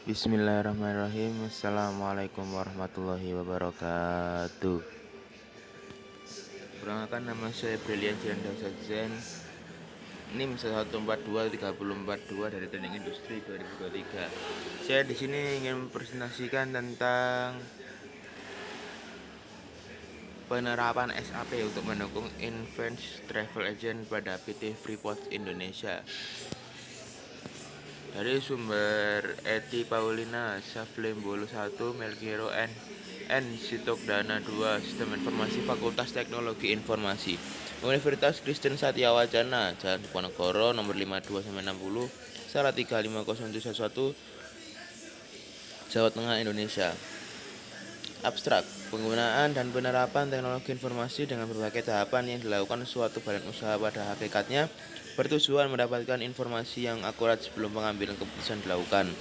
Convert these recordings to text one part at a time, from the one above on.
Bismillahirrahmanirrahim. Assalamualaikum warahmatullahi wabarakatuh. Perkenalkan, nama saya Brilian Jiranda Sajen, NIM 11423042 dari Teknik Industri 2023. Saya di sini ingin mempresentasikan tentang penerapan SAP untuk mendukung Advance Travel Agent pada PT Freeport Indonesia. Dari sumber Eti Paulina, Saflem Bolu 1, Melkiro N. Sitokdana 2, Sistem Informasi Fakultas Teknologi Informasi, Universitas Kristen Satya Wacana, Jalan Diponegoro, nomor 52-60, Salatiga 50711, Jawa Tengah, Indonesia. Abstrak, penggunaan dan penerapan teknologi informasi dengan berbagai tahapan yang dilakukan suatu badan usaha pada hakikatnya bertujuan mendapatkan informasi yang akurat sebelum pengambilan keputusan dilakukan.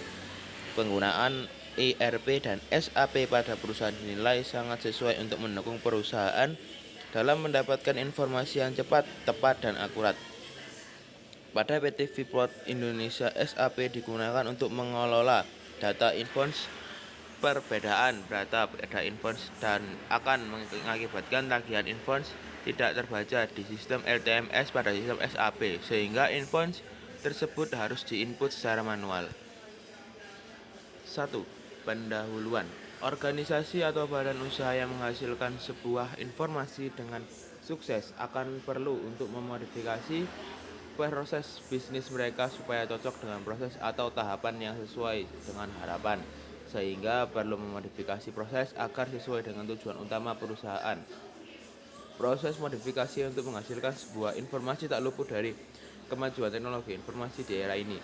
Penggunaan ERP dan SAP pada perusahaan dinilai sangat sesuai untuk mendukung perusahaan dalam mendapatkan informasi yang cepat, tepat, dan akurat. Pada PT Freeport Indonesia, SAP digunakan untuk mengelola data invoice, perbedaan data invoice dan akan mengakibatkan tagihan invoice tidak terbaca di sistem LTMS pada sistem SAP, sehingga invoice tersebut harus diinput secara manual. 1. Pendahuluan. Organisasi atau badan usaha yang menghasilkan sebuah informasi dengan sukses akan perlu untuk memodifikasi proses bisnis mereka supaya cocok dengan proses atau tahapan yang sesuai dengan harapan, sehingga perlu memodifikasi proses agar sesuai dengan tujuan utama perusahaan. Proses modifikasi untuk menghasilkan sebuah informasi tak luput dari kemajuan teknologi informasi di era ini.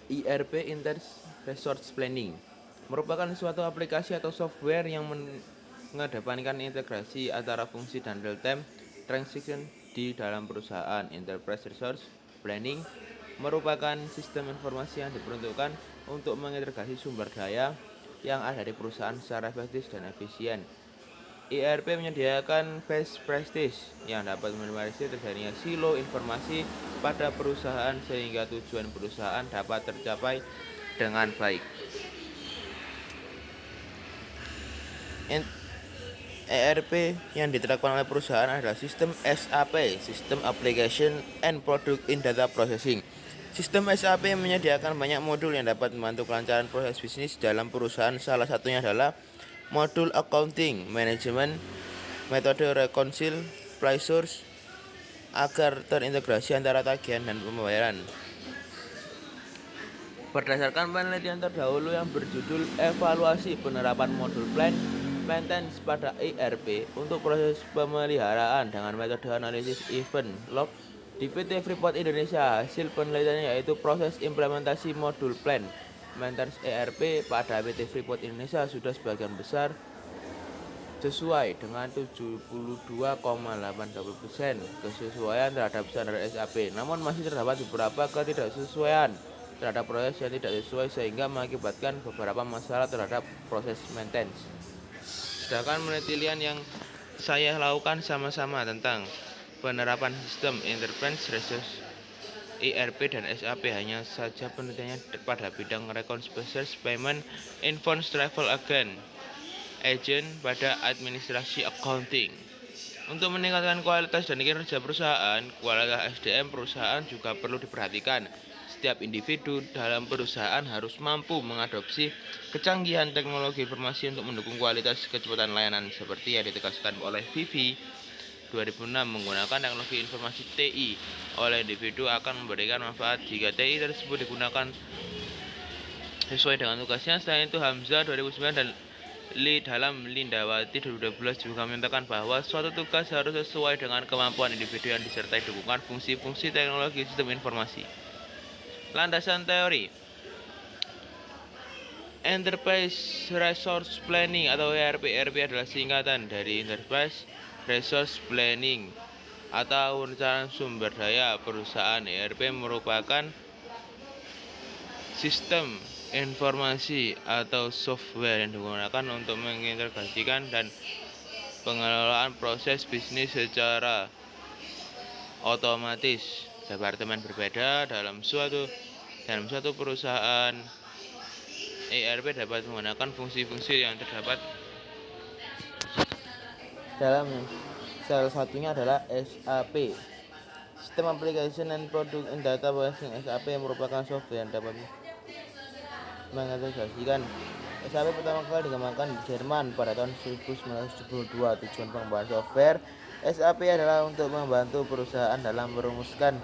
ERP Intense Resource Planning merupakan suatu aplikasi atau software yang mengedepankan integrasi antara fungsi dan real-time transaction di dalam perusahaan. Enterprise Resource Planning merupakan sistem informasi yang diperuntukkan untuk mengintegrasi sumber daya yang ada di perusahaan secara efektif dan efisien. ERP menyediakan best practice yang dapat meminimalisir terjadinya silo informasi pada perusahaan sehingga tujuan perusahaan dapat tercapai dengan baik. ERP yang diterapkan oleh perusahaan adalah sistem SAP, System Application and Product in Data Processing. Sistem SAP menyediakan banyak modul yang dapat membantu kelancaran proses bisnis dalam perusahaan. Salah satunya adalah modul Accounting Management, metode reconcile, price source, agar terintegrasi antara tagihan dan pembayaran. Berdasarkan penelitian terdahulu yang berjudul Evaluasi Penerapan Modul Plan Maintenance pada ERP untuk proses pemeliharaan dengan metode analisis event log di PT Freeport Indonesia, hasil penelitiannya yaitu proses implementasi modul plan maintenance ERP pada PT Freeport Indonesia sudah sebagian besar sesuai dengan 72,80% kesesuaian terhadap standar SAP. Namun masih terdapat beberapa ketidaksesuaian terhadap proses yang tidak sesuai sehingga mengakibatkan beberapa masalah terhadap proses maintenance. Sedangkan penelitian yang saya lakukan sama-sama tentang penerapan sistem Enterprise Resource ERP dan SAP, hanya saja penelitiannya pada bidang reconciliation payment invoice travel agent pada administrasi accounting. Untuk meningkatkan kualitas dan kinerja perusahaan, kualitas SDM perusahaan juga perlu diperhatikan. Setiap individu dalam perusahaan harus mampu mengadopsi kecanggihan teknologi informasi untuk mendukung kualitas kecepatan layanan seperti yang ditegaskan oleh Vivi 2006. Menggunakan teknologi informasi TI oleh individu akan memberikan manfaat jika TI tersebut digunakan sesuai dengan tugasnya. Selain itu, Hamzah 2009 dan Li dalam Lindawati 2012 juga menyatakan bahwa suatu tugas harus sesuai dengan kemampuan individu yang disertai dukungan fungsi-fungsi teknologi sistem informasi. Landasan teori Enterprise Resource Planning atau ERP. ERP adalah singkatan dari Enterprise Resource Planning atau rencana sumber daya perusahaan. ERP merupakan sistem informasi atau software yang digunakan untuk mengintegrasikan dan pengelolaan proses bisnis secara otomatis. Departemen berbeda dalam suatu perusahaan ERP dapat menggunakan fungsi-fungsi yang terdapat dalamnya. Salah satunya adalah SAP, System Application and Product in Data Processing. SAP merupakan software yang dapat mengintegrasikan. SAP pertama kali dikembangkan di Jerman pada tahun 1972. Tujuan pengembangan software SAP adalah untuk membantu perusahaan dalam merumuskan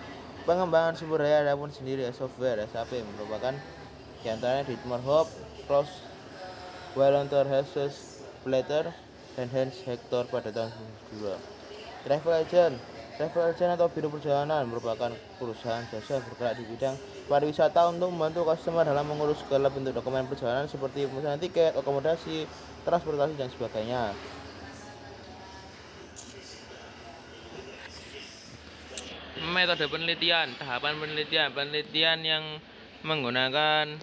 pengembangan sumber daya. Adapun sendiri software SAP merupakan diantaranya Dietmar Hopp, Klaus Walter Hesse Blatter, dan Hans Hector pada tahun 1992. Travel agent atau biro perjalanan merupakan perusahaan jasa bergerak di bidang pariwisata untuk membantu customer dalam mengurus segala bentuk dokumen perjalanan seperti pemesanan tiket, akomodasi, transportasi, dan sebagainya. metode penelitian, tahapan penelitian yang menggunakan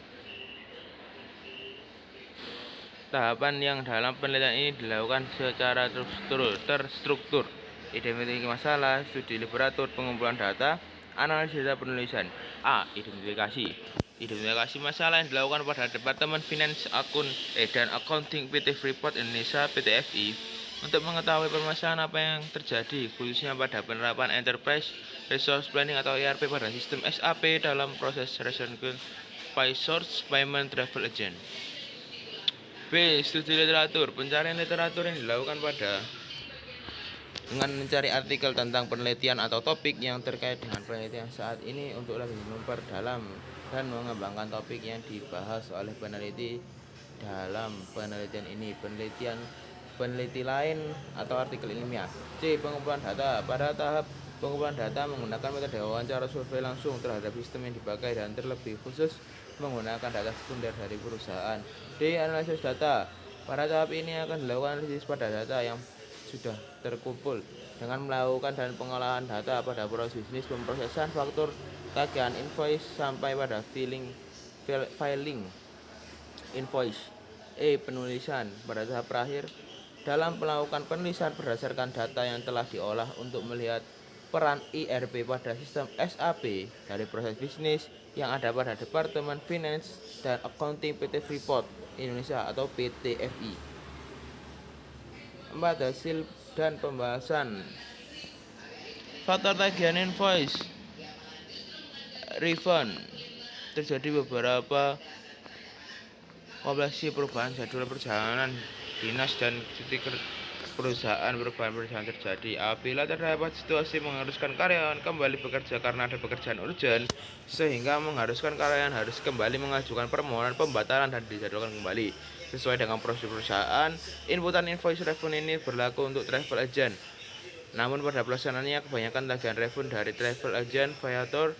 tahapan yang dalam penelitian ini dilakukan secara terstruktur. Identifikasi masalah, studi literatur, pengumpulan data, analisis data, penulisan. A. Identifikasi masalah yang dilakukan pada Departemen Finance dan Accounting PT Freeport Indonesia (PT-FI) untuk mengetahui permasalahan apa yang terjadi, khususnya pada penerapan Enterprise Resource Planning atau ERP pada sistem SAP dalam proses Resource Payment Travel Agent. B. Studi literatur. Pencarian literatur yang dilakukan dengan mencari artikel tentang penelitian atau topik yang terkait dengan penelitian saat ini untuk lebih memperdalam dan mengembangkan topik yang dibahas oleh peneliti dalam penelitian ini. Peneliti lain atau artikel ilmiah. C. Pengumpulan data. Pada tahap pengumpulan data menggunakan metode wawancara survei langsung terhadap sistem yang dipakai dan terlebih khusus menggunakan data sekunder dari perusahaan. D. Analisis data. Pada tahap ini akan dilakukan analisis pada data yang sudah terkumpul dengan melakukan dan pengolahan data pada proses bisnis, pemrosesan faktur, tagihan invoice sampai pada filing invoice. E. Penulisan. Pada tahap terakhir dalam melakukan penulisan berdasarkan data yang telah diolah untuk melihat peran ERP pada sistem SAP dari proses bisnis yang ada pada Departemen Finance dan Accounting PT Freeport Indonesia atau PT-FI. 4. Hasil dan pembahasan. Faktor tagihan invoice refund. Terjadi beberapa kompleksi perubahan jadwal perjalanan dinas dan cuti perusahaan. Perubahan perjalanan terjadi apabila terdapat situasi mengharuskan karyawan kembali bekerja karena ada pekerjaan urgent sehingga mengharuskan karyawan harus kembali mengajukan permohonan pembatalan dan dijadwalkan kembali sesuai dengan prosedur perusahaan. Inputan invoice refund ini berlaku untuk travel agent, namun pada pelaksanaannya kebanyakan tagihan refund dari travel agent viator.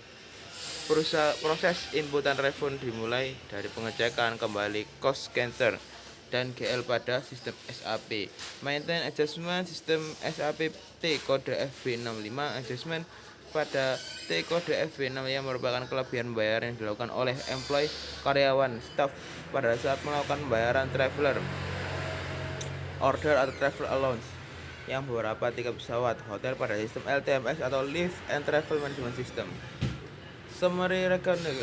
Proses inputan refund dimulai dari pengecekan kembali cost center dan GL pada sistem SAP. Maintenance adjustment sistem SAP T kode FB65 adjustment pada T kode FB6 yang merupakan kelebihan pembayaran yang dilakukan oleh employee karyawan staff pada saat melakukan pembayaran traveler order atau travel allowance yang beberapa tiket pesawat hotel pada sistem LTMS atau Leave and Travel Management System. Summary reckoning.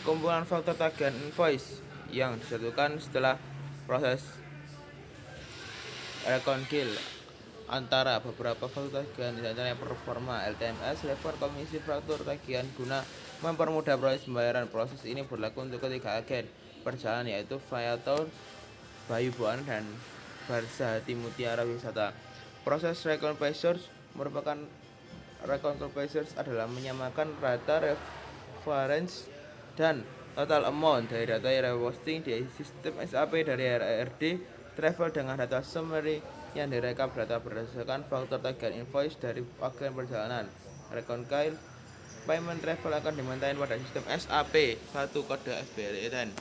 Kumpulan faktor tagihan invoice yang disatukan setelah proses reconcile antara beberapa faktor tagihan diantaranya performa, LTMS, level, komisi, faktur tagihan guna mempermudah proses pembayaran. Proses ini berlaku untuk ketiga agen perjalanan yaitu Viator, Bayu Buana, dan Barzahati Mutiara Wisata. Proses reconciliations adalah menyamakan rata reference dan total amount dari data reposting di sistem SAP dari RRD travel dengan data summary yang direkap data berdasarkan faktor tagihan invoice dari agen perjalanan. Reconcile payment travel akan dimaintain pada sistem SAP 1 kode FBLN.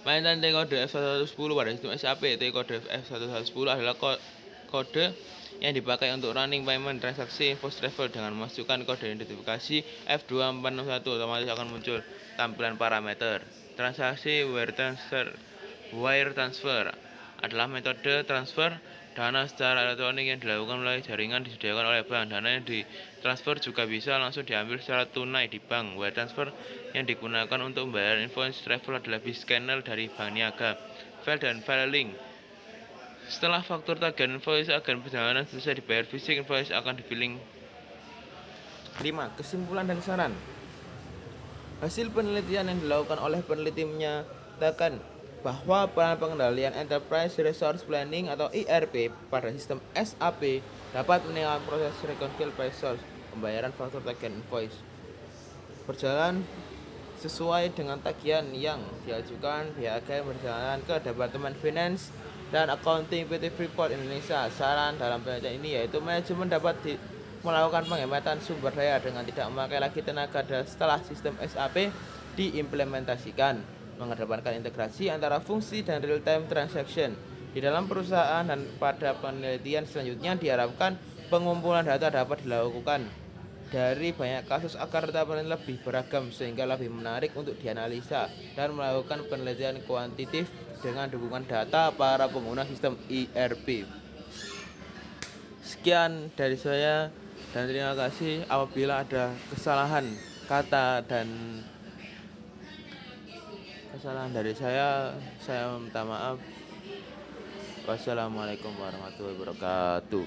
Maintain T kode F1110 pada sistem SAP. T kode F1110 adalah kode yang dipakai untuk running payment transaksi invoice travel. Dengan memasukkan kode identifikasi F2461 otomatis akan muncul tampilan parameter. Transaksi wire transfer adalah metode transfer Dana secara elektronik yang dilakukan melalui jaringan disediakan oleh bank. Dana yang ditransfer juga bisa langsung diambil secara tunai di bank. Wire transfer yang digunakan untuk membayar invoice travel adalah scanner dari bank niaga, file dan file link. Setelah faktur tagihan invoice akan perjalanan selesai dibayar fisik, invoice akan di-billing. 5. Kesimpulan dan saran. Hasil penelitian yang dilakukan oleh peneliti menyatakan bahwa peran pengendalian Enterprise Resource Planning atau ERP pada sistem SAP dapat meningkatkan proses reconcile by source pembayaran faktur tagihan invoice berjalan sesuai dengan tagihan yang diajukan pihak agen berjalan ke Departemen Finance dan Accounting PT Freeport Indonesia. Saran dalam penelitian ini yaitu manajemen dapat melakukan penghematan sumber daya dengan tidak memakai lagi tenaga setelah sistem SAP diimplementasikan, mengedepankan integrasi antara fungsi dan real-time transaction di dalam perusahaan, dan pada penelitian selanjutnya diharapkan pengumpulan data dapat dilakukan dari banyak kasus agar data penelitian lebih beragam sehingga lebih menarik untuk dianalisa dan melakukan penelitian kuantitatif dengan dukungan data para pengguna sistem ERP. Sekian dari saya dan terima kasih. Apabila ada kesalahan kata dan kesalahan dari saya minta maaf. Wassalamualaikum warahmatullahi wabarakatuh.